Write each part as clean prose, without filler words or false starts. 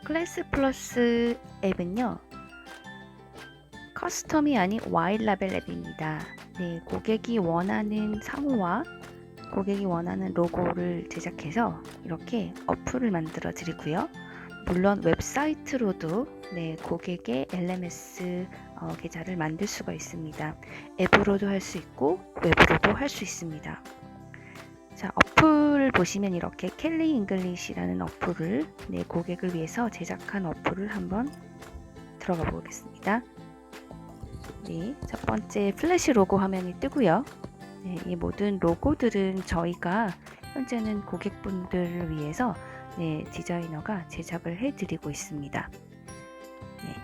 클래스 플러스 앱은요, 커스텀이 아닌 와일 라벨 앱입니다. 네, 고객이 원하는 상호와 고객이 원하는 로고를 제작해서 이렇게 어플을 만들어 드리고요. 물론 웹사이트로도 고객의 LMS 계좌를 만들 수가 있습니다. 앱으로도 할 수 있고 웹으로도 할 수 있습니다. 자, 어플 보시면 이렇게 켈리 잉글리시라는 어플을 고객을 위해서 제작한 어플을 한번 들어가 보겠습니다. 네, 첫 번째 플래시 로고 화면이 뜨고요. 네, 이 모든 로고들은 저희가 현재는 고객분들을 위해서 디자이너가 제작을 해드리고 있습니다. 네,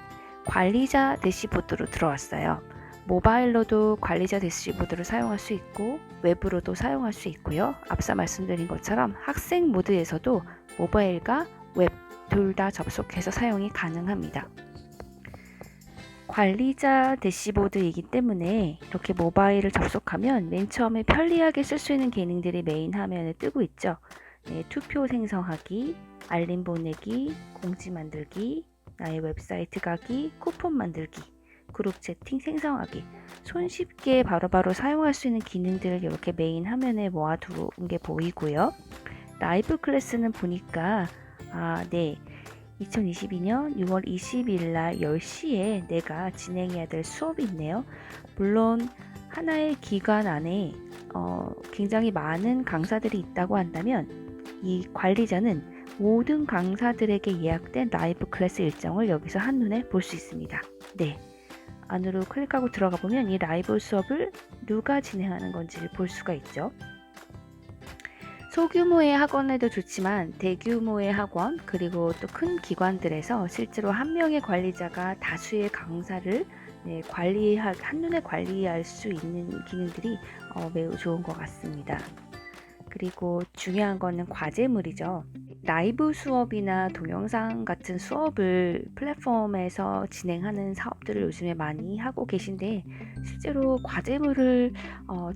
관리자 대시보드로 들어왔어요. 모바일로도 관리자 대시보드를 사용할 수 있고 웹으로도 사용할 수 있고요. 앞서 말씀드린 것처럼 학생 모드에서도 모바일과 웹 둘 다 접속해서 사용이 가능합니다. 관리자 대시보드이기 때문에 이렇게 모바일을 접속하면 맨 처음에 편리하게 쓸 수 있는 기능들이 메인 화면에 뜨고 있죠. 네, 투표 생성하기, 알림 보내기, 공지 만들기, 나의 웹사이트 가기, 쿠폰 만들기, 그룹 채팅 생성하기, 손쉽게 바로바로 사용할 수 있는 기능들을 이렇게 메인 화면에 모아두은 게 보이고요. 라이브 클래스는 보니까 2022년 6월 20일 날 10시에 내가 진행해야 될 수업이 있네요. 물론 하나의 기간 안에 굉장히 많은 강사들이 있다고 한다면 이 관리자는 모든 강사들에게 예약된 라이브 클래스 일정을 여기서 한눈에 볼 수 있습니다. 네, 안으로 클릭하고 들어가 보면 이 라이브 수업을 누가 진행하는 건지를 볼 수가 있죠. 소규모의 학원에도 좋지만 대규모의 학원 그리고 또 큰 기관들에서 실제로 한 명의 관리자가 다수의 강사를 한눈에 관리할 수 있는 기능들이 매우 좋은 것 같습니다. 그리고 중요한 거는 과제물이죠. 라이브 수업이나 동영상 같은 수업을 플랫폼에서 진행하는 사업들을 요즘에 많이 하고 계신데 실제로 과제물을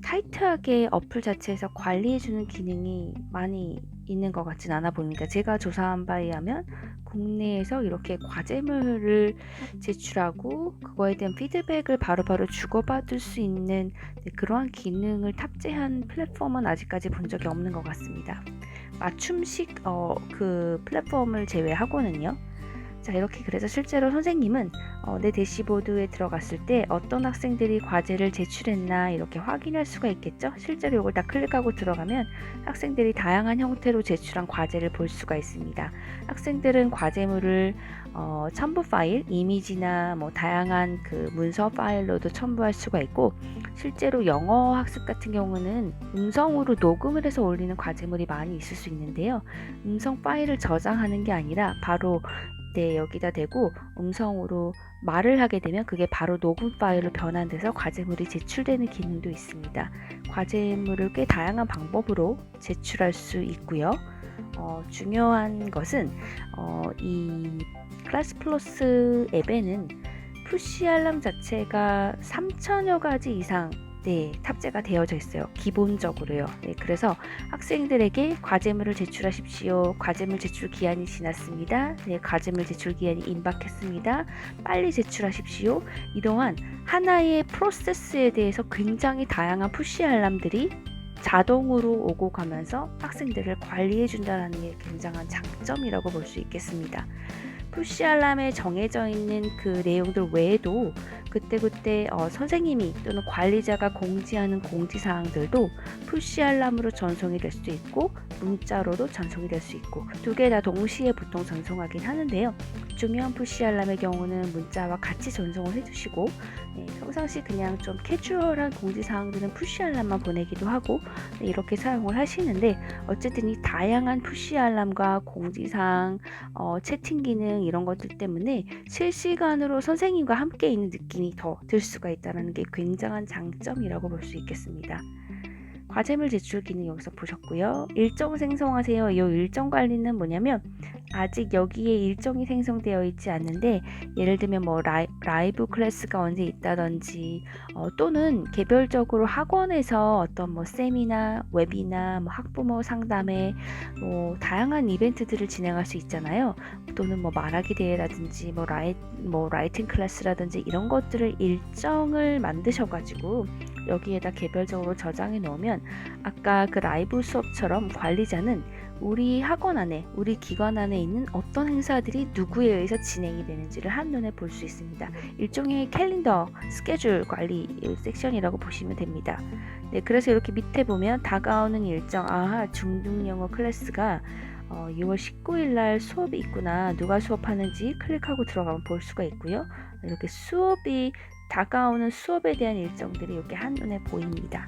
타이트하게 어플 자체에서 관리해주는 기능이 많이 있는 것 같진 않아 보입니다. 제가 조사한 바에 의하면 국내에서 이렇게 과제물을 제출하고 그거에 대한 피드백을 바로바로 주고받을 수 있는 그러한 기능을 탑재한 플랫폼은 아직까지 본 적이 없는 것 같습니다. 맞춤식 그 플랫폼을 제외하고는요. 자, 이렇게 그래서 실제로 선생님은 내 대시보드에 들어갔을 때 어떤 학생들이 과제를 제출했나 이렇게 확인할 수가 있겠죠. 실제로 이걸 다 클릭하고 들어가면 학생들이 다양한 형태로 제출한 과제를 볼 수가 있습니다. 학생들은 과제물을 첨부 파일, 이미지나 다양한 그 문서 파일로도 첨부할 수가 있고 실제로 영어 학습 같은 경우는 음성으로 녹음을 해서 올리는 과제물이 많이 있을 수 있는데요. 음성 파일을 저장하는 게 아니라 바로 여기다 대고 음성으로 말을 하게 되면 그게 바로 녹음 파일로 변환돼서 과제물이 제출되는 기능도 있습니다. 과제물을 꽤 다양한 방법으로 제출할 수 있고요. 중요한 것은 이 클래스 플러스 앱에는 푸시 알람 자체가 3,000여 가지 이상 탑재가 되어져 있어요. 기본적으로요. 그래서 학생들에게 과제물을 제출하십시오. 과제물 제출 기한이 지났습니다. 과제물 제출 기한이 임박했습니다. 빨리 제출하십시오. 이러한 하나의 프로세스에 대해서 굉장히 다양한 푸시 알람들이 자동으로 오고 가면서 학생들을 관리해 준다는 게 굉장한 장점이라고 볼 수 있겠습니다. 푸시 알람에 정해져 있는 그 내용들 외에도 그때그때 선생님이 또는 관리자가 공지하는 공지사항들도 푸시 알람으로 전송이 될 수도 있고 문자로도 전송이 될 수 있고 두 개 다 동시에 보통 전송하긴 하는데요. 중요한 푸시 알람의 경우는 문자와 같이 전송을 해주시고 평상시 그냥 좀 캐주얼한 공지사항들은 푸시 알람만 보내기도 하고 이렇게 사용을 하시는데 어쨌든 이 다양한 푸시 알람과 공지사항, 채팅 기능 이런 것들 때문에 실시간으로 선생님과 함께 있는 느낌이 더 들 수가 있다는 게 굉장한 장점이라고 볼 수 있겠습니다. 과제물 제출 기능 여기서 보셨고요. 일정 생성하세요. 이 일정 관리는 뭐냐면 아직 여기에 일정이 생성되어 있지 않는데 예를 들면 뭐 라이브 클래스가 언제 있다든지 또는 개별적으로 학원에서 어떤 뭐 세미나, 웨비나, 뭐 학부모 상담회 뭐 다양한 이벤트들을 진행할 수 있잖아요. 또는 뭐 말하기 대회라든지 뭐 라이팅 클래스라든지 이런 것들을 일정을 만드셔가지고 여기에다 개별적으로 저장해 놓으면 아까 그 라이브 수업처럼 관리자는 우리 학원 안에, 우리 기관 안에 있는 어떤 행사들이 누구에 의해서 진행이 되는지를 한눈에 볼 수 있습니다. 일종의 캘린더, 스케줄 관리 섹션이라고 보시면 됩니다. 네, 그래서 이렇게 밑에 보면 다가오는 일정, 중등 영어 클래스가 6월 19일 날 수업이 있구나. 누가 수업하는지 클릭하고 들어가면 볼 수가 있고요. 이렇게 다가오는 수업에 대한 일정들이 이렇게 한눈에 보입니다.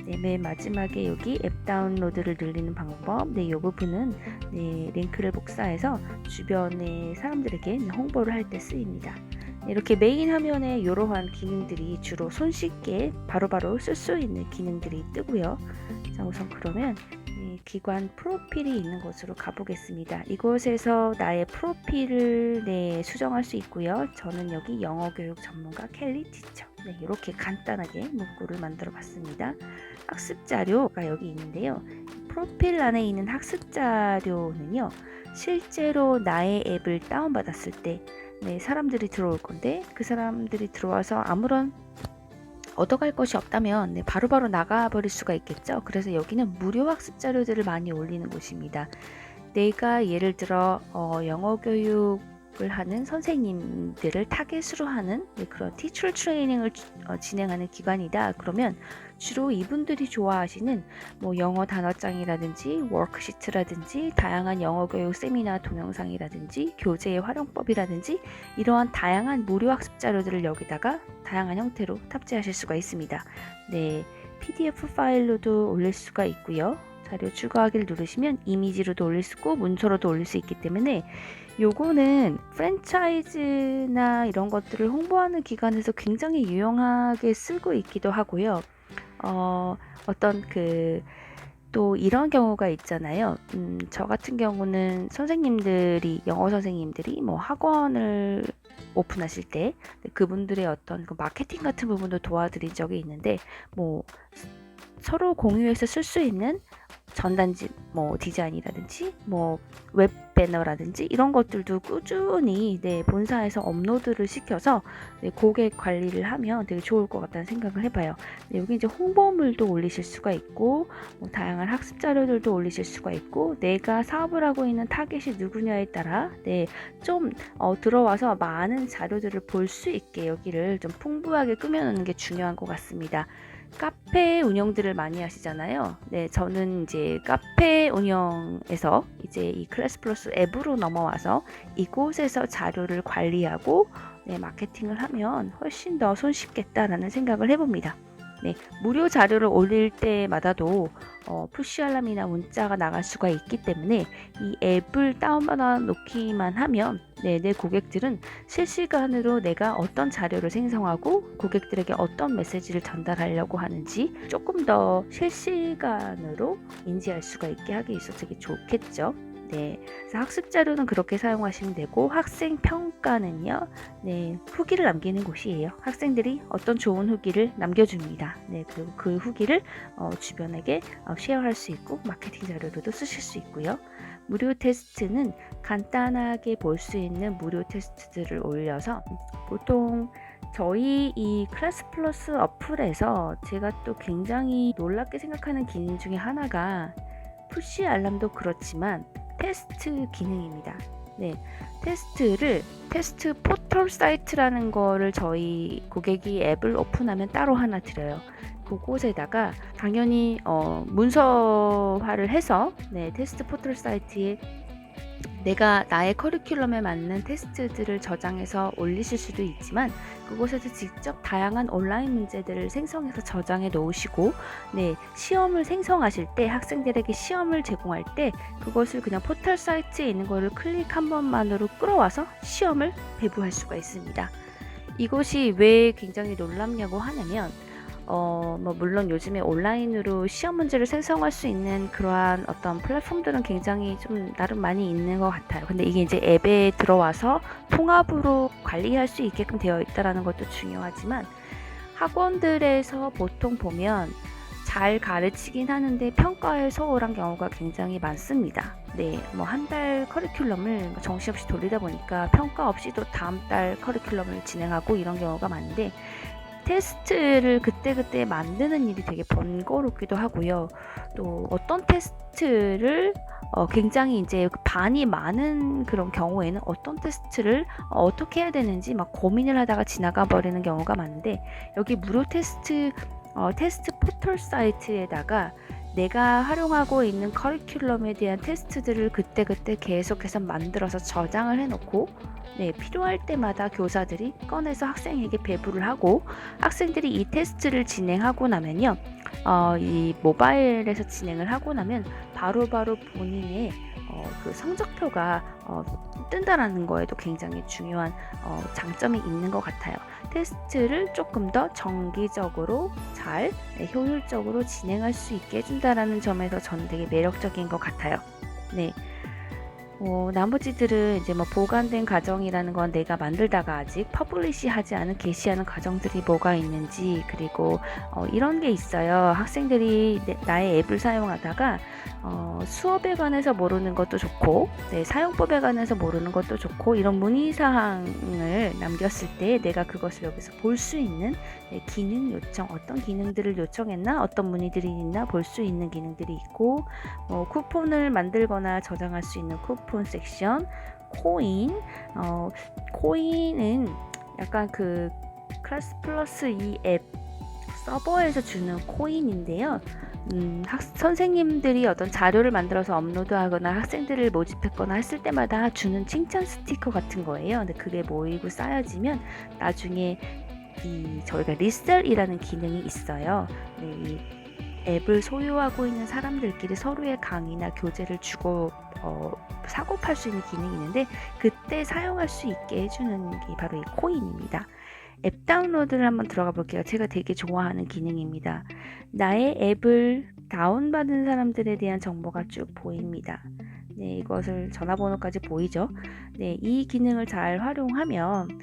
네, 맨 마지막에 여기 앱 다운로드를 늘리는 방법, 이 부분은 링크를 복사해서 주변의 사람들에게 홍보를 할 때 쓰입니다. 이렇게 메인 화면에 이러한 기능들이 주로 손쉽게 바로바로 쓸 수 있는 기능들이 뜨고요. 자, 우선 그러면 기관 프로필이 있는 곳으로 가보겠습니다. 이곳에서 나의 프로필을 수정할 수 있고요. 저는 여기 영어교육 전문가 켈리 티처, 이렇게 간단하게 문구를 만들어 봤습니다. 학습 자료가 여기 있는데요. 프로필 안에 있는 학습 자료는요, 실제로 나의 앱을 다운받았을 때 사람들이 들어올 건데 그 사람들이 들어와서 아무런 얻어갈 것이 없다면 바로바로 나가버릴 수가 있겠죠. 그래서 여기는 무료 학습 자료들을 많이 올리는 곳입니다. 내가 예를 들어 영어 교육을 하는 선생님들을 타겟으로 하는 그런 티처 트레이닝을 진행하는 기관이다. 그러면 주로 이분들이 좋아하시는 뭐 영어 단어장이라든지 워크시트라든지 다양한 영어 교육 세미나 동영상이라든지 교재의 활용법이라든지 이러한 다양한 무료 학습 자료들을 여기다가 다양한 형태로 탑재하실 수가 있습니다. 네, PDF 파일로도 올릴 수가 있고요. 자료 추가하기를 누르시면 이미지로도 올릴 수 있고 문서로도 올릴 수 있기 때문에 요거는 프랜차이즈나 이런 것들을 홍보하는 기관에서 굉장히 유용하게 쓰고 있기도 하고요. 어떤 또 이런 경우가 있잖아요. 저 같은 경우는 영어 선생님들이 뭐 학원을 오픈하실 때 그분들의 어떤 마케팅 같은 부분도 도와드린 적이 있는데 뭐 서로 공유해서 쓸 수 있는 전단지 디자인이라든지 웹 배너라든지 이런 것들도 꾸준히 본사에서 업로드를 시켜서 고객 관리를 하면 되게 좋을 것 같다는 생각을 해봐요. 여기 이제 홍보물도 올리실 수가 있고 다양한 학습 자료들도 올리실 수가 있고 내가 사업을 하고 있는 타겟이 누구냐에 따라 좀 들어와서 많은 자료들을 볼 수 있게 여기를 좀 풍부하게 꾸며놓는 게 중요한 것 같습니다. 카페 운영들을 많이 하시잖아요. 저는 이제 카페 운영에서 이제 이 클래스 플러스 앱으로 넘어와서 이곳에서 자료를 관리하고 마케팅을 하면 훨씬 더 손쉽겠다라는 생각을 해봅니다. 무료 자료를 올릴 때마다도 푸시 알람이나 문자가 나갈 수가 있기 때문에 이 앱을 다운받아 놓기만 하면 내 고객들은 실시간으로 내가 어떤 자료를 생성하고 고객들에게 어떤 메시지를 전달하려고 하는지 조금 더 실시간으로 인지할 수가 있게 하기 위해서 되게 좋겠죠. 그래서 학습 자료는 그렇게 사용하시면 되고 학생 평가는요, 후기를 남기는 곳이에요. 학생들이 어떤 좋은 후기를 남겨줍니다. 그리고 그 후기를 주변에게 쉐어할 수 있고 마케팅 자료로도 쓰실 수 있고요. 무료 테스트는 간단하게 볼 수 있는 무료 테스트들을 올려서 보통 저희 이 클래스 플러스 어플에서 제가 또 굉장히 놀랍게 생각하는 기능 중에 하나가 푸시 알람도 그렇지만 테스트 기능입니다. 테스트 포털 사이트라는 거를 저희 고객이 앱을 오픈하면 따로 하나 드려요. 그곳에다가 당연히 문서화를 해서 테스트 포털 사이트에 내가 나의 커리큘럼에 맞는 테스트들을 저장해서 올리실 수도 있지만 그곳에서 직접 다양한 온라인 문제들을 생성해서 저장해 놓으시고 시험을 생성하실 때 학생들에게 시험을 제공할 때 그것을 그냥 포털 사이트에 있는 거를 클릭 한 번만으로 끌어와서 시험을 배부할 수가 있습니다. 이것이 왜 굉장히 놀랍냐고 하냐면 뭐 물론 요즘에 온라인으로 시험 문제를 생성할 수 있는 그러한 어떤 플랫폼들은 굉장히 좀 나름 많이 있는 것 같아요. 근데 이게 이제 앱에 들어와서 통합으로 관리할 수 있게끔 되어 있다라는 것도 중요하지만, 학원들에서 보통 보면 잘 가르치긴 하는데 평가에 소홀한 경우가 굉장히 많습니다. 네, 뭐 한 달 커리큘럼을 정신없이 돌리다 보니까 평가 없이도 다음 달 커리큘럼을 진행하고 이런 경우가 많은데, 테스트를 그때그때 만드는 일이 되게 번거롭기도 하고요. 또 어떤 테스트를 굉장히 이제 반이 많은 그런 경우에는 어떤 테스트를 어떻게 해야 되는지 막 고민을 하다가 지나가 버리는 경우가 많은데, 여기 무료 테스트 포털 사이트에다가 내가 활용하고 있는 커리큘럼에 대한 테스트들을 그때그때 계속해서 만들어서 저장을 해놓고, 네, 필요할 때마다 교사들이 꺼내서 학생에게 배부를 하고, 학생들이 이 테스트를 진행하고 나면요, 이 모바일에서 진행을 하고 나면 바로바로 본인의 그 성적표가 뜬다라는 거에도 굉장히 중요한 장점이 있는 것 같아요. 테스트를 조금 더 정기적으로 잘, 네, 효율적으로 진행할 수 있게 해준다라는 점에서 저는 되게 매력적인 것 같아요. 네. 나머지들은 이제 뭐 보관된 과정이라는 건 내가 만들다가 아직 퍼블리시 하지 않은 게시하는 과정들이 뭐가 있는지, 그리고 이런 게 있어요. 학생들이 나의 앱을 사용하다가 수업에 관해서 모르는 것도 좋고, 네, 사용법에 관해서 모르는 것도 좋고, 이런 문의사항을 남겼을 때 내가 그것을 여기서 볼 수 있는, 네, 기능 요청, 어떤 기능들을 요청했나, 어떤 문의들이 있나 볼 수 있는 기능들이 있고, 쿠폰을 만들거나 저장할 수 있는 쿠폰 섹션, 코인은 약간 그 클래스 플러스 이 앱 서버에서 주는 코인인데요. 선생님들이 어떤 자료를 만들어서 업로드하거나 학생들을 모집했거나 했을 때마다 주는 칭찬 스티커 같은 거예요. 근데 그게 모이고 쌓여지면 나중에 저희가 리셀이라는 기능이 있어요. 네, 이 앱을 소유하고 있는 사람들끼리 서로의 강의나 교재를 주고 사고 팔 수 있는 기능이 있는데, 그때 사용할 수 있게 해주는 게 바로 이 코인입니다. 앱 다운로드를 한번 들어가 볼게요. 제가 되게 좋아하는 기능입니다. 나의 앱을 다운받은 사람들에 대한 정보가 쭉 보입니다. 네, 이것을 전화번호까지 보이죠. 네, 이 기능을 잘 활용하면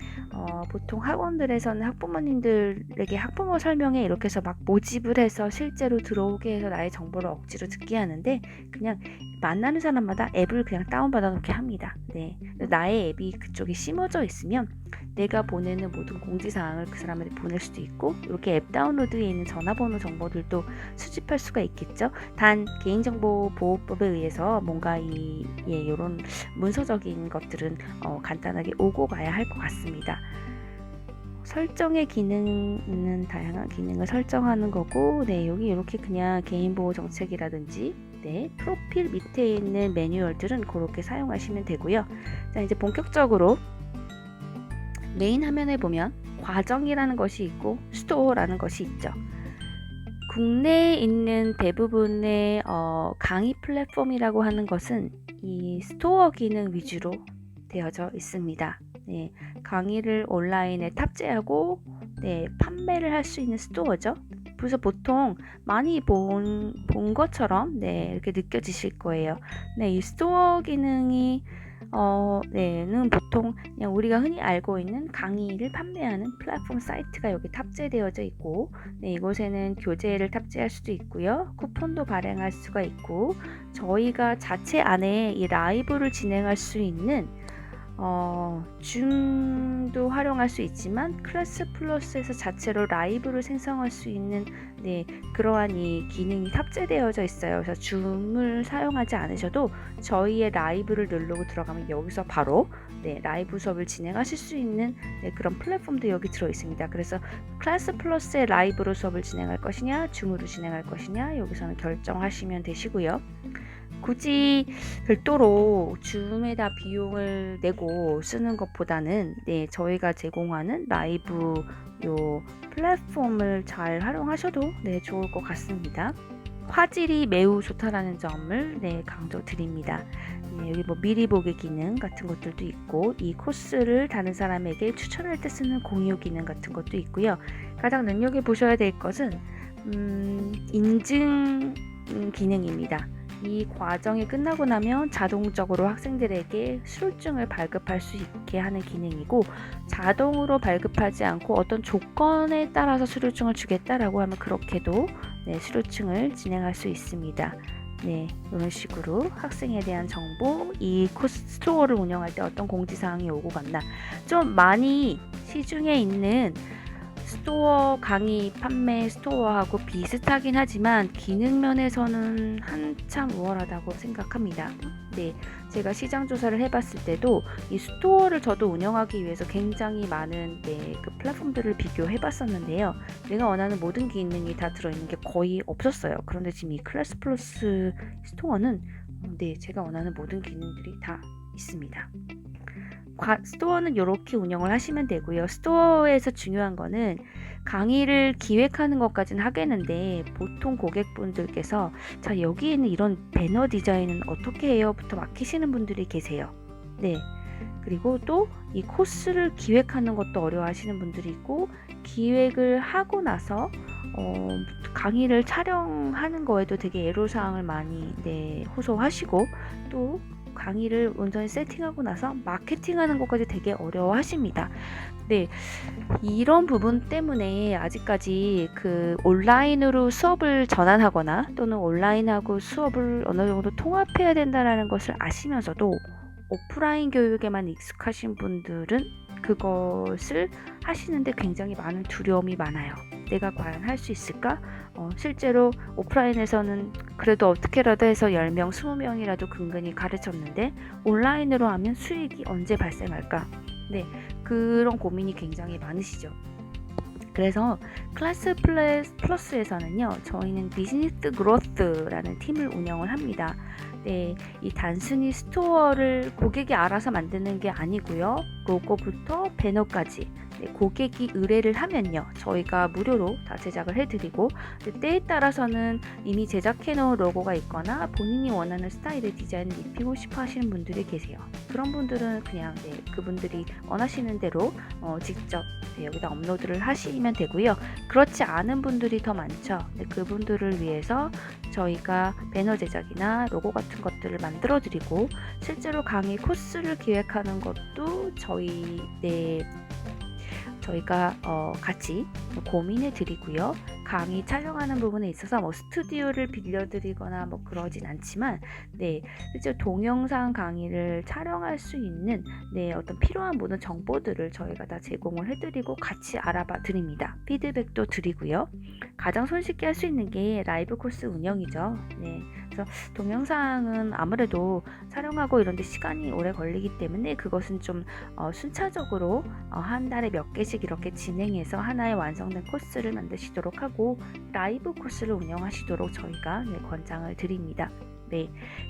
보통 학원들에서는 학부모님들에게 학부모 설명회 이렇게 해서 막 모집을 해서 실제로 들어오게 해서 나의 정보를 억지로 듣게 하는데, 그냥 만나는 사람마다 앱을 그냥 다운받아 놓게 합니다. 네, 나의 앱이 그쪽에 심어져 있으면 내가 보내는 모든 공지사항을 그 사람한테 보낼 수도 있고, 이렇게 앱 다운로드에 있는 전화번호 정보들도 수집할 수가 있겠죠. 단 개인정보보호법에 의해서 뭔가 이런 문서적인 것들은 간단하게 오고 가야 할 것 같습니다. 설정의 기능은 다양한 기능을 설정하는 거고, 네, 여기 이렇게 그냥 개인보호 정책이라든지, 네, 프로필 밑에 있는 매뉴얼들은 그렇게 사용하시면 되고요. 자, 이제 본격적으로 메인 화면에 보면 과정이라는 것이 있고 스토어라는 것이 있죠. 국내에 있는 대부분의 강의 플랫폼이라고 하는 것은 이 스토어 기능 위주로 되어져 있습니다. 네, 강의를 온라인에 탑재하고, 네, 판매를 할 수 있는 스토어죠. 그래서 보통 많이 본 것처럼, 네, 이렇게 느껴지실 거예요. 네, 이 스토어 기능이 는 보통 그냥 우리가 흔히 알고 있는 강의를 판매하는 플랫폼 사이트가 여기 탑재되어져 있고, 네, 이곳에는 교재를 탑재할 수도 있고요, 쿠폰도 발행할 수가 있고, 저희가 자체 안에 이 라이브를 진행할 수 있는 줌도 활용할 수 있지만 클래스 플러스에서 자체로 라이브를 생성할 수 있는, 네, 그러한 이 기능이 탑재되어져 있어요. 그래서 줌을 사용하지 않으셔도 저희의 라이브를 누르고 들어가면 여기서 바로, 네, 라이브 수업을 진행하실 수 있는, 네, 그런 플랫폼도 여기 들어 있습니다. 그래서 클래스 플러스의 라이브로 수업을 진행할 것이냐, 줌으로 진행할 것이냐, 여기서는 결정하시면 되시고요. 굳이 별도로 줌에다 비용을 내고 쓰는 것보다는, 네, 저희가 제공하는 라이브 요 플랫폼을 잘 활용하셔도, 네, 좋을 것 같습니다. 화질이 매우 좋다라는 점을, 네, 강조드립니다. 네, 여기 뭐 미리 보기 기능 같은 것들도 있고, 이 코스를 다른 사람에게 추천할 때 쓰는 공유 기능 같은 것도 있고요. 가장 눈여겨보셔야 될 것은 인증 기능입니다. 이 과정이 끝나고 나면 자동적으로 학생들에게 수료증을 발급할 수 있게 하는 기능이고, 자동으로 발급하지 않고 어떤 조건에 따라서 수료증을 주겠다라고 하면 그렇게도 네, 수료증을 진행할 수 있습니다. 네, 이런 식으로 학생에 대한 정보, 이 코스 스토어를 운영할 때 어떤 공지사항이 오고 갔나, 좀 많이 시중에 있는 스토어 강의 판매 스토어하고 비슷하긴 하지만 기능 면에서는 한참 우월하다고 생각합니다. 네, 제가 시장 조사를 해봤을 때도 이 스토어를 저도 운영하기 위해서 굉장히 많은 그 플랫폼들을 비교해봤었는데요. 내가 원하는 모든 기능이 다 들어있는 게 거의 없었어요. 그런데 지금 이 클래스 플러스 스토어는 제가 원하는 모든 기능들이 다 있습니다. 스토어는 이렇게 운영을 하시면 되고요. 스토어에서 중요한 거는 강의를 기획하는 것까지는 하겠는데, 보통 고객분들께서 자, 여기에는 이런 배너 디자인은 어떻게 해요? 부터 막히시는 분들이 계세요. 네. 그리고 또 이 코스를 기획하는 것도 어려워하시는 분들이 있고, 기획을 하고 나서 강의를 촬영하는 거에도 되게 애로사항을 많이 호소하시고, 또 강의를 온전히 세팅하고 나서 마케팅하는 것까지 되게 어려워하십니다. 네, 이런 부분 때문에 아직까지 그 온라인으로 수업을 전환하거나 또는 온라인하고 수업을 어느 정도 통합해야 된다는 것을 아시면서도 오프라인 교육에만 익숙하신 분들은 그것을 하시는데 굉장히 많은 두려움이 많아요. 내가 과연 할 수 있을까? 실제로 오프라인에서는 그래도 어떻게라도 해서 10명, 20명이라도 근근히 가르쳤는데 온라인으로 하면 수익이 언제 발생할까? 네, 그런 고민이 굉장히 많으시죠. 그래서 클래스 플러스에서는요, 저희는 비즈니스 그로스라는 팀을 운영을 합니다. 네, 이 단순히 스토어를 고객이 알아서 만드는 게 아니고요. 로고부터 배너까지 고객이 의뢰를 하면요, 저희가 무료로 다 제작을 해드리고, 때에 따라서는 이미 제작해 놓은 로고가 있거나 본인이 원하는 스타일의 디자인을 입히고 싶어 하시는 분들이 계세요. 그런 분들은 그냥 그분들이 원하시는 대로 직접 여기다 업로드를 하시면 되고요. 그렇지 않은 분들이 더 많죠. 그분들을 위해서 저희가 배너 제작이나 로고 같은 것들을 만들어 드리고, 실제로 강의 코스를 기획하는 것도 저희가 같이 고민해 드리고요. 강의 촬영하는 부분에 있어서 뭐 스튜디오를 빌려드리거나 뭐 그러진 않지만, 실제 동영상 강의를 촬영할 수 있는 어떤 필요한 모든 정보들을 저희가 다 제공을 해드리고 같이 알아봐 드립니다. 피드백도 드리고요. 가장 손쉽게 할 수 있는 게 라이브 코스 운영이죠. 그래서 동영상은 아무래도 촬영하고 이런 데 시간이 오래 걸리기 때문에 그것은 좀 순차적으로 한 달에 몇 개씩 이렇게 진행해서 하나의 완성된 코스를 만드시도록 하고, 라이브 코스를 운영하시도록 저희가 권장을 드립니다.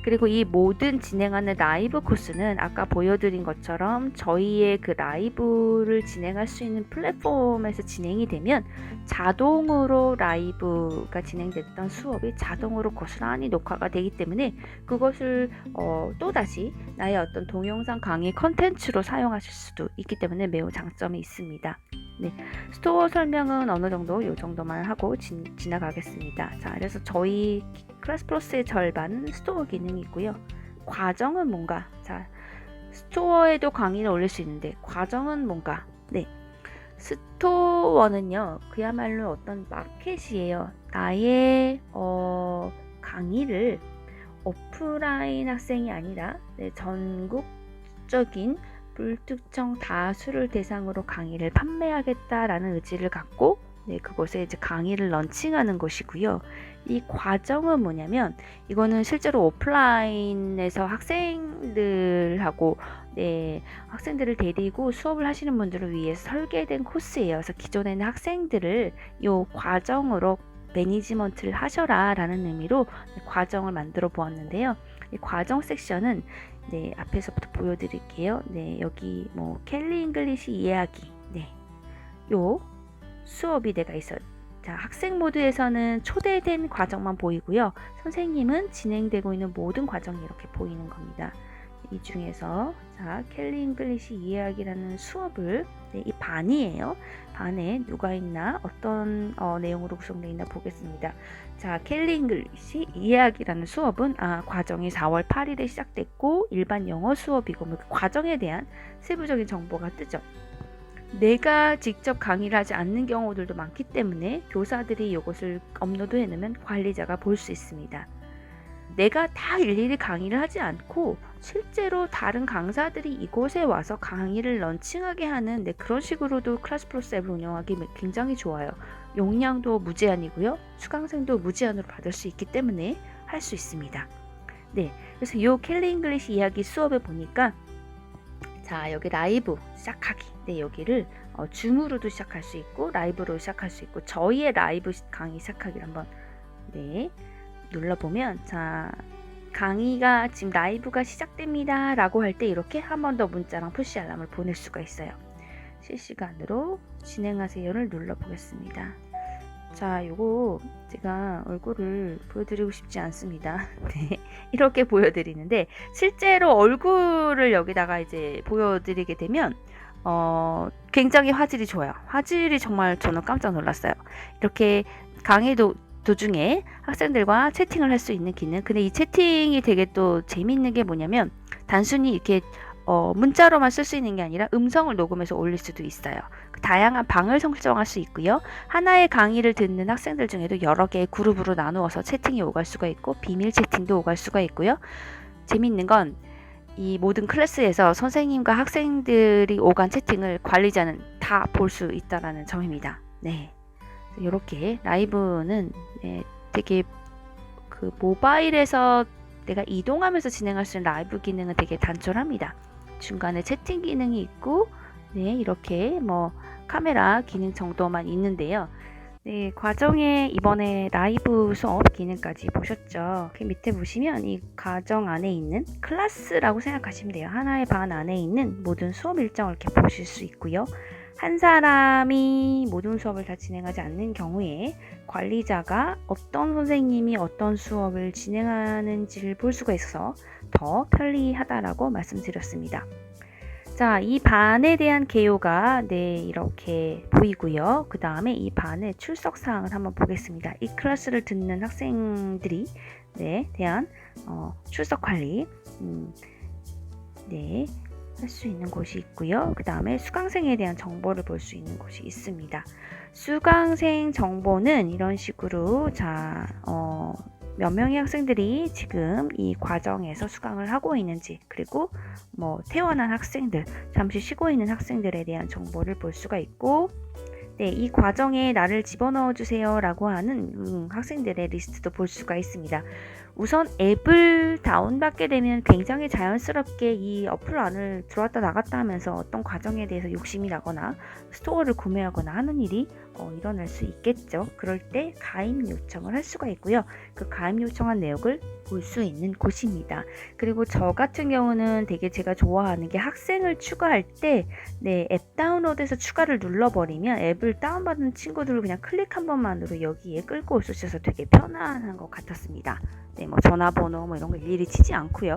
그리고 이 모든 진행하는 라이브 코스는 아까 보여드린 것처럼 저희의 그 라이브를 진행할 수 있는 플랫폼에서 진행이 되면 자동으로 라이브가 진행됐던 수업이 자동으로 고스란히 녹화가 되기 때문에 그것을 또다시 나의 어떤 동영상 강의 컨텐츠로 사용하실 수도 있기 때문에 매우 장점이 있습니다. 스토어 설명은 어느 정도 이 정도만 하고 지나가겠습니다. 자, 그래서 저희 클래스 플러스의 절반은 스토어 기능이 있고요. 과정은 뭔가? 자, 스토어에도 강의를 올릴 수 있는데 과정은 뭔가? 스토어는요, 그야말로 어떤 마켓이에요. 나의 강의를 오프라인 학생이 아니라 전국적인 불특정 다수를 대상으로 강의를 판매하겠다라는 의지를 갖고 그곳에 이제 강의를 런칭하는 것이고요. 이 과정은 뭐냐면, 이거는 실제로 오프라인에서 학생들하고 학생들을 데리고 수업을 하시는 분들을 위해서 설계된 코스예요. 그래서 기존에는 학생들을 이 과정으로 매니지먼트를 하셔라 라는 의미로 과정을 만들어 보았는데요. 이 과정 섹션은 앞에서부터 보여드릴게요. 여기 뭐 켈리 잉글리시 이해하기 요 수업이 있어요. 자, 학생 모드에서는 초대된 과정만 보이고요. 선생님은 진행되고 있는 모든 과정이 이렇게 보이는 겁니다. 이 중에서 자, 켈리 잉글리시 이해하기라는 수업을 이 반이에요. 반에 누가 있나 어떤 내용으로 구성되어 있나 보겠습니다. 자, 켈리 잉글리시 이해하기라는 수업은 과정이 4월 8일에 시작됐고 일반 영어 수업이고 그 과정에 대한 세부적인 정보가 뜨죠. 내가 직접 강의를 하지 않는 경우들도 많기 때문에 교사들이 이것을 업로드해 놓으면 관리자가 볼 수 있습니다. 내가 다 일일이 강의를 하지 않고 실제로 다른 강사들이 이곳에 와서 강의를 런칭하게 하는 그런 식으로도 클래스 플러스 앱을 운영하기 굉장히 좋아요. 용량도 무제한이고요. 수강생도 무제한으로 받을 수 있기 때문에 할 수 있습니다. 네, 그래서 이 켈리 잉글리시 이야기 수업에 보니까 자, 여기 라이브 시작하기. 네, 여기를 줌으로도 시작할 수 있고 라이브로 시작할 수 있고 저희의 라이브 강의 시작하기를 한번 눌러보면 자, 강의가 지금 라이브가 시작됩니다 라고 할 때 이렇게 한 번 더 문자랑 푸시 알람을 보낼 수가 있어요. 실시간으로 진행하세요를 눌러보겠습니다. 자, 요거 제가 얼굴을 보여드리고 싶지 않습니다. 네, 이렇게 보여드리는데 실제로 얼굴을 여기다가 이제 보여드리게 되면 굉장히 화질이 좋아요. 화질이 정말 저는 깜짝 놀랐어요. 이렇게 강의도 도중에 학생들과 채팅을 할 수 있는 기능. 근데 이 채팅이 되게 또 재미있는 게 뭐냐면 단순히 이렇게 문자로만 쓸 수 있는 게 아니라 음성을 녹음해서 올릴 수도 있어요. 다양한 방을 설정할 수 있고요. 하나의 강의를 듣는 학생들 중에도 여러 개의 그룹으로 나누어서 채팅이 오갈 수가 있고 비밀 채팅도 오갈 수가 있고요. 재미있는 건 이 모든 클래스에서 선생님과 학생들이 오간 채팅을 관리자는 다 볼 수 있다는 점입니다. 네, 이렇게 라이브는 되게 그 모바일에서 내가 이동하면서 진행할 수 있는 라이브 기능은 되게 단촐합니다. 중간에 채팅 기능이 있고 이렇게 뭐 카메라 기능 정도만 있는데요. 네, 과정에 이번에 라이브 수업 기능까지 보셨죠? 그 밑에 보시면 이 과정 안에 있는 클래스라고 생각하시면 돼요. 하나의 반 안에 있는 모든 수업 일정을 이렇게 보실 수 있고요. 한 사람이 모든 수업을 다 진행하지 않는 경우에 관리자가 어떤 선생님이 어떤 수업을 진행하는지를 볼 수가 있어서 더 편리하다라고 말씀드렸습니다. 자, 이 반에 대한 개요가 이렇게 보이고요. 그 다음에 이 반의 출석 사항을 한번 보겠습니다. 이 클래스를 듣는 학생들이 대한 출석 관리 할 수 있는 곳이 있고요. 그 다음에 수강생에 대한 정보를 볼 수 있는 곳이 있습니다. 수강생 정보는 이런 식으로 몇 명의 학생들이 지금 이 과정에서 수강을 하고 있는지, 그리고 뭐 퇴원한 학생들, 잠시 쉬고 있는 학생들에 대한 정보를 볼 수가 있고, 이 과정에 나를 집어넣어 주세요 라고 하는 학생들의 리스트도 볼 수가 있습니다. 우선 앱을 다운받게 되면 굉장히 자연스럽게 이 어플 안을 들어왔다 나갔다 하면서 어떤 과정에 대해서 욕심이 나거나 스토어를 구매하거나 하는 일이 일어날 수 있겠죠. 그럴 때 가입 요청을 할 수가 있고요. 그 가입 요청한 내역을 볼 수 있는 곳입니다. 그리고 저 같은 경우는 되게 제가 좋아하는 게 학생을 추가할 때 앱 다운로드해서 추가를 눌러버리면 앱을 다운받은 친구들을 그냥 클릭 한 번만으로 여기에 끌고 올 수 있어서 되게 편안한 것 같았습니다. 뭐 전화번호 뭐 이런 거 일일이 치지 않고요.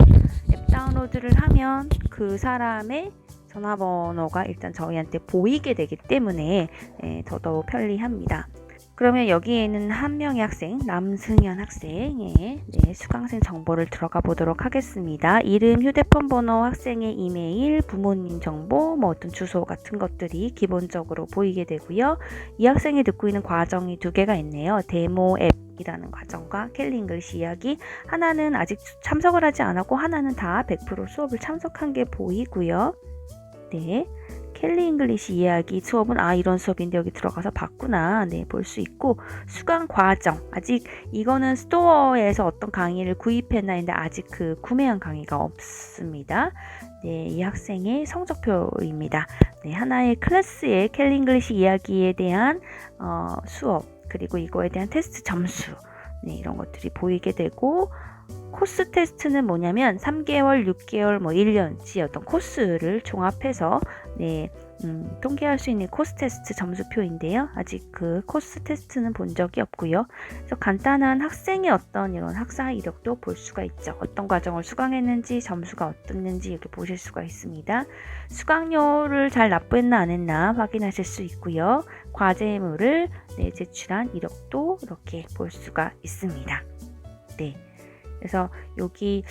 앱 다운로드를 하면 그 사람의 전화번호가 일단 저희한테 보이게 되기 때문에 더더욱 편리합니다. 그러면 여기에는 한 명의 학생, 남승현 학생의 수강생 정보를 들어가 보도록 하겠습니다. 이름, 휴대폰 번호, 학생의 이메일, 부모님 정보, 뭐 어떤 주소 같은 것들이 기본적으로 보이게 되고요. 이 학생이 듣고 있는 과정이 두 개가 있네요. 데모 앱이라는 과정과 켈리 잉글리시 이야기. 하나는 아직 참석을 하지 않았고 하나는 다 100% 수업을 참석한 게 보이고요. 켈리 잉글리시 이야기 수업은 이런 수업인데 여기 들어가서 봤구나 볼 수 있고, 수강 과정, 아직 이거는 스토어에서 어떤 강의를 구입했나 했는데 아직 그 구매한 강의가 없습니다. 이 학생의 성적표입니다. 하나의 클래스의 켈리 잉글리시 이야기에 대한 수업, 그리고 이거에 대한 테스트 점수 이런 것들이 보이게 되고, 코스 테스트는 뭐냐면 3개월, 6개월, 1년치 어떤 코스를 종합해서 통계할 수 있는 코스 테스트 점수표인데요. 아직 그 코스 테스트는 본 적이 없고요. 그래서 간단한 학생의 어떤 이런 학사 이력도 볼 수가 있죠. 어떤 과정을 수강했는지, 점수가 어땠는지 이렇게 보실 수가 있습니다. 수강료를 잘 납부했나 안 했나 확인하실 수 있고요. 과제물을 제출한 이력도 이렇게 볼 수가 있습니다. 네. 그래서 여기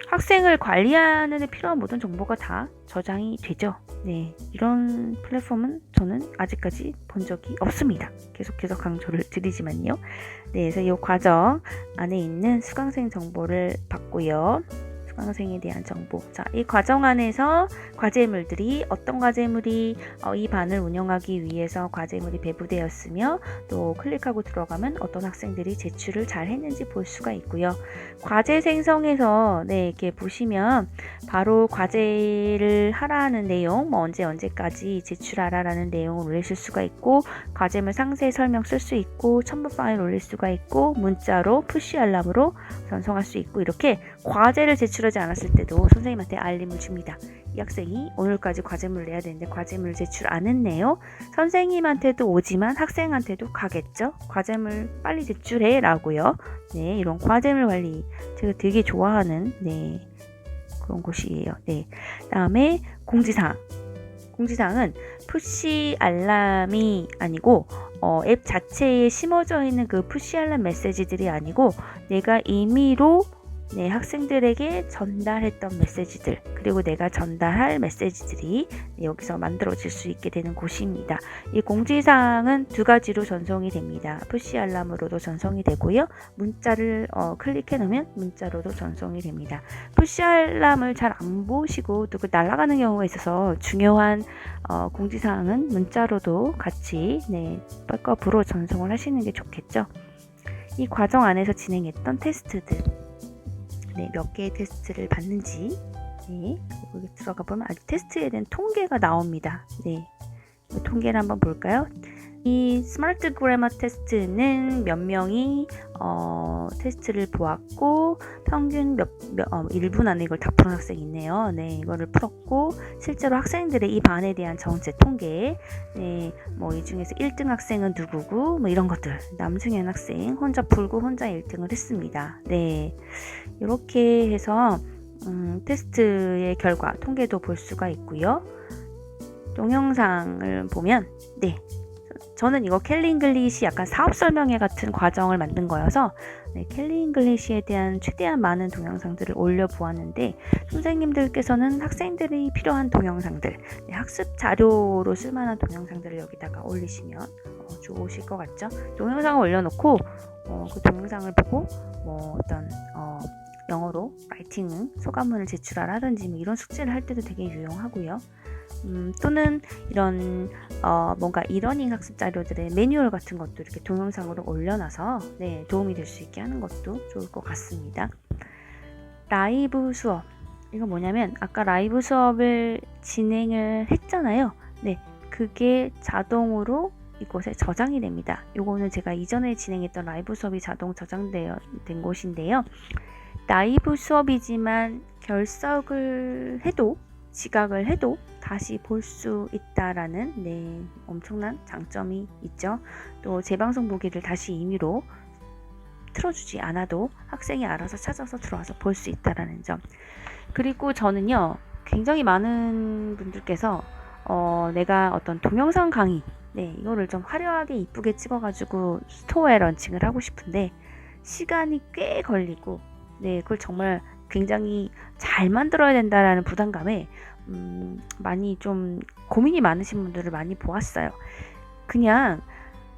학생을 관리하는 데 필요한 모든 정보가 다 저장이 되죠. 네, 이런 플랫폼은 저는 아직까지 본 적이 없습니다. 계속해서 강조를 드리지만요. 네, 그래서 이 과정 안에 있는 수강생 정보를 받고요. 수강생에 대한 정보. 자, 이 과정 안에서 과제물들이 어떤 과제물이 이 반을 운영하기 위해서 과제물이 배부되었으며 또 클릭하고 들어가면 어떤 학생들이 제출을 잘 했는지 볼 수가 있고요. 과제 생성에서 이렇게 보시면 바로 과제를 하라는 내용, 언제까지 제출하라라는 내용을 올리실 수가 있고 과제물 상세 설명 쓸 수 있고 첨부 파일 올릴 수가 있고 문자로 푸시 알람으로 전송할 수 있고 이렇게 과제를 제출하지 않았을 때도 선생님한테 알림을 줍니다. 이 학생이 오늘까지 과제물을 내야 되는데 과제물을 제출 안 했네요. 선생님한테도 오지만 학생한테도 가겠죠. 과제물 빨리 제출해 라고요. 네, 이런 과제물 관리 제가 되게 좋아하는 그런 곳이에요. 네, 다음에 공지사항. 공지사항은 푸시 알람이 아니고 앱 자체에 심어져 있는 그 푸시 알람 메시지들이 아니고 내가 임의로 학생들에게 전달했던 메시지들 그리고 내가 전달할 메시지들이 여기서 만들어질 수 있게 되는 곳입니다. 이 공지사항은 두 가지로 전송이 됩니다. 푸시 알람으로도 전송이 되고요. 문자를 클릭해 놓으면 문자로도 전송이 됩니다. 푸시 알람을 잘 안 보시고 또 날아가는 경우가 있어서 중요한 공지사항은 문자로도 같이 백업으로 전송을 하시는 게 좋겠죠. 이 과정 안에서 진행했던 테스트들 몇 개의 테스트를 받는지 여기 들어가 보면 아직 테스트에 대한 통계가 나옵니다. 통계를 한번 볼까요? 이 스마트 그래머 테스트는 몇 명이 테스트를 보았고 평균 1분 안에 이걸 다 푸는 학생이 있네요. 이거를 풀었고 실제로 학생들의 이 반에 대한 전체 통계 이 중에서 1등 학생은 누구고 이런 것들 남승현 학생 혼자 풀고 혼자 1등을 했습니다. 이렇게 해서 테스트의 결과 통계도 볼 수가 있고요. 동영상을 보면 저는 이거 캘리 잉글리시 약간 사업 설명회 같은 과정을 만든 거여서 캘리 잉글리시에 대한 최대한 많은 동영상들을 올려보았는데 선생님들께서는 학생들이 필요한 동영상들 학습 자료로 쓸만한 동영상들을 여기다가 올리시면 좋으실 것 같죠. 동영상을 올려놓고 그 동영상을 보고 어떤 영어로 라이팅 소감문을 제출하라든지 이런 숙제를 할 때도 되게 유용하고요. 또는 이런 뭔가 이러닝 학습 자료들의 매뉴얼 같은 것도 이렇게 동영상으로 올려놔서 도움이 될 수 있게 하는 것도 좋을 것 같습니다. 라이브 수업 이거 뭐냐면 아까 라이브 수업을 진행을 했잖아요. 그게 자동으로 이곳에 저장이 됩니다. 이거는 제가 이전에 진행했던 라이브 수업이 자동 저장된 곳인데요. 라이브 수업이지만 결석을 해도 지각을 해도 다시 볼 수 있다라는 엄청난 장점이 있죠. 또 재방송 보기를 다시 임의로 틀어주지 않아도 학생이 알아서 찾아서 들어와서 볼 수 있다라는 점. 그리고 저는요 굉장히 많은 분들께서 내가 어떤 동영상 강의 이거를 좀 화려하게 이쁘게 찍어가지고 스토어에 런칭을 하고 싶은데 시간이 꽤 걸리고 그걸 정말 굉장히 잘 만들어야 된다라는 부담감에 많이 좀 고민이 많으신 분들을 많이 보았어요. 그냥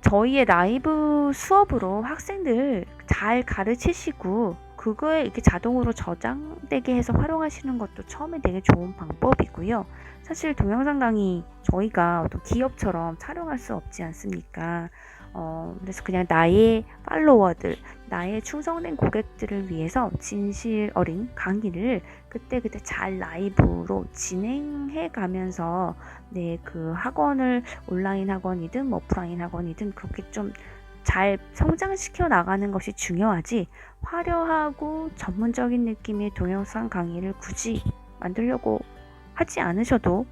저희의 라이브 수업으로 학생들 잘 가르치시고 그거에 이렇게 자동으로 저장되게 해서 활용하시는 것도 처음에 되게 좋은 방법이고요. 사실 동영상 강의 저희가 어떤 기업처럼 촬영할 수 없지 않습니까? 그래서 그냥 나의 팔로워들, 나의 충성된 고객들을 위해서 진실 어린 강의를 그때그때 잘 라이브로 진행해 가면서 그 학원을 온라인 학원이든 오프라인 학원이든 그렇게 좀 잘 성장시켜 나가는 것이 중요하지 화려하고 전문적인 느낌의 동영상 강의를 굳이 만들려고 하지 않으셔도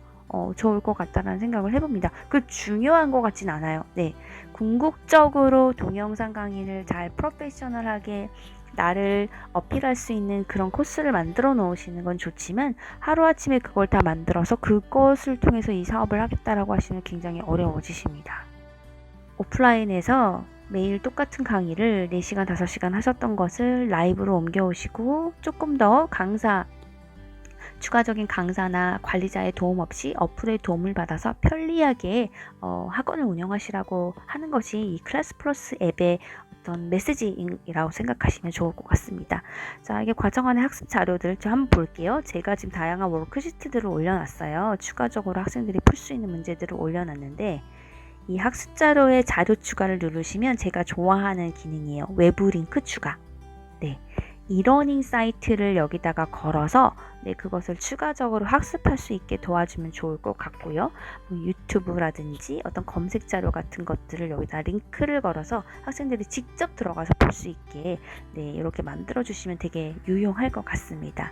좋을 것 같다라는 생각을 해봅니다. 그 중요한 것 같진 않아요. 네, 궁극적으로 동영상 강의를 잘 프로페셔널하게 나를 어필할 수 있는 그런 코스를 만들어 놓으시는 건 좋지만 하루아침에 그걸 다 만들어서 그것을 통해서 이 사업을 하겠다라고 하시면 굉장히 어려워지십니다. 오프라인에서 매일 똑같은 강의를 4시간, 5시간 하셨던 것을 라이브로 옮겨오시고 조금 더 추가적인 강사나 관리자의 도움 없이 어플의 도움을 받아서 편리하게 학원을 운영하시라고 하는 것이 이 클래스 플러스 앱의 어떤 메시지라고 생각하시면 좋을 것 같습니다. 자, 이게 과정 안의 학습 자료들 좀 한번 볼게요. 제가 지금 다양한 워크시트들을 올려놨어요. 추가적으로 학생들이 풀 수 있는 문제들을 올려놨는데 이 학습 자료의 자료 추가를 누르시면 제가 좋아하는 기능이에요. 외부 링크 추가. 네. 이러닝 사이트를 여기다가 걸어서 그것을 추가적으로 학습할 수 있게 도와주면 좋을 것 같고요. 뭐 유튜브라든지 어떤 검색 자료 같은 것들을 여기다 링크를 걸어서 학생들이 직접 들어가서 볼 수 있게 이렇게 만들어 주시면 되게 유용할 것 같습니다.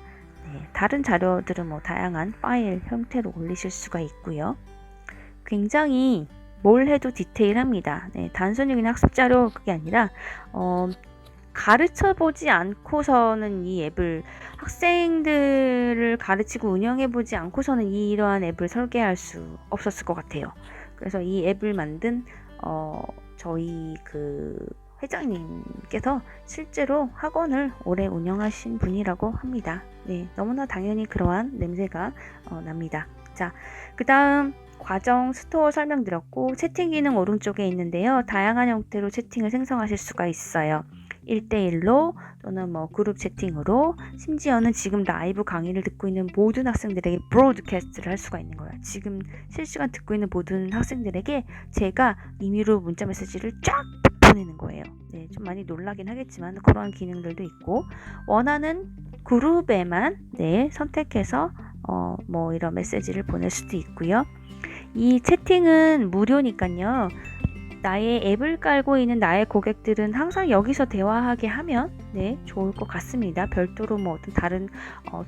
다른 자료들은 뭐 다양한 파일 형태로 올리실 수가 있고요. 굉장히 뭘 해도 디테일합니다. 단순히 그냥 학습 자료 그게 아니라 가르쳐 보지 않고서는 이 앱을 학생들을 가르치고 운영해 보지 않고서는 이러한 앱을 설계할 수 없었을 것 같아요. 그래서 이 앱을 만든 저희 그 회장님께서 실제로 학원을 오래 운영하신 분이라고 합니다. 너무나 당연히 그러한 냄새가 납니다. 자, 그 다음 과정 스토어 설명드렸고 채팅 기능 오른쪽에 있는데요. 다양한 형태로 채팅을 생성하실 수가 있어요. 1대1로 또는 뭐 그룹 채팅으로 심지어는 지금 라이브 강의를 듣고 있는 모든 학생들에게 브로드캐스트를 할 수가 있는 거예요. 지금 실시간 듣고 있는 모든 학생들에게 제가 임의로 문자 메시지를 쫙 보내는 거예요. 좀 많이 놀라긴 하겠지만 그러한 기능들도 있고 원하는 그룹에만 선택해서 뭐 이런 메시지를 보낼 수도 있고요. 이 채팅은 무료니까요. 나의 앱을 깔고 있는 나의 고객들은 항상 여기서 대화하게 하면 좋을 것 같습니다. 별도로 뭐 어떤 다른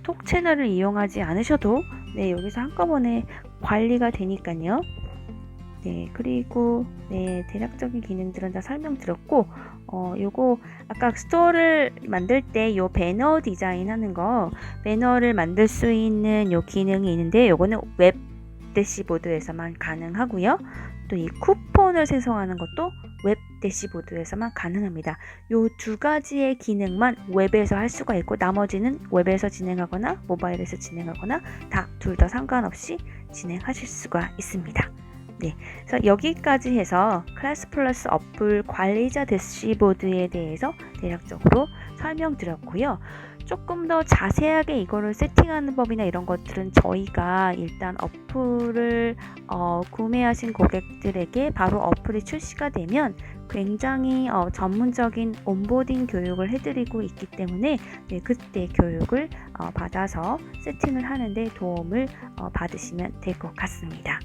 톡 채널을 이용하지 않으셔도 여기서 한꺼번에 관리가 되니까요. 그리고 대략적인 기능들은 다 설명드렸고 요거 아까 스토어를 만들 때 요 배너 디자인 하는 거 배너를 만들 수 있는 요 기능이 있는데 요거는 웹 대시보드에서만 가능하고요. 또 이 쿠폰을 생성하는 것도 웹 대시보드에서만 가능합니다. 요 두 가지의 기능만 웹에서 할 수가 있고 나머지는 웹에서 진행하거나 모바일에서 진행하거나 둘 다 상관없이 진행하실 수가 있습니다. 그래서 여기까지 해서 클래스 플러스 어플 관리자 대시보드에 대해서 대략적으로 설명드렸고요. 조금 더 자세하게 이거를 세팅하는 법이나 이런 것들은 저희가 일단 어플을 구매하신 고객들에게 바로 어플이 출시가 되면 굉장히 전문적인 온보딩 교육을 해드리고 있기 때문에 그때 교육을 받아서 세팅을 하는데 도움을 받으시면 될 것 같습니다.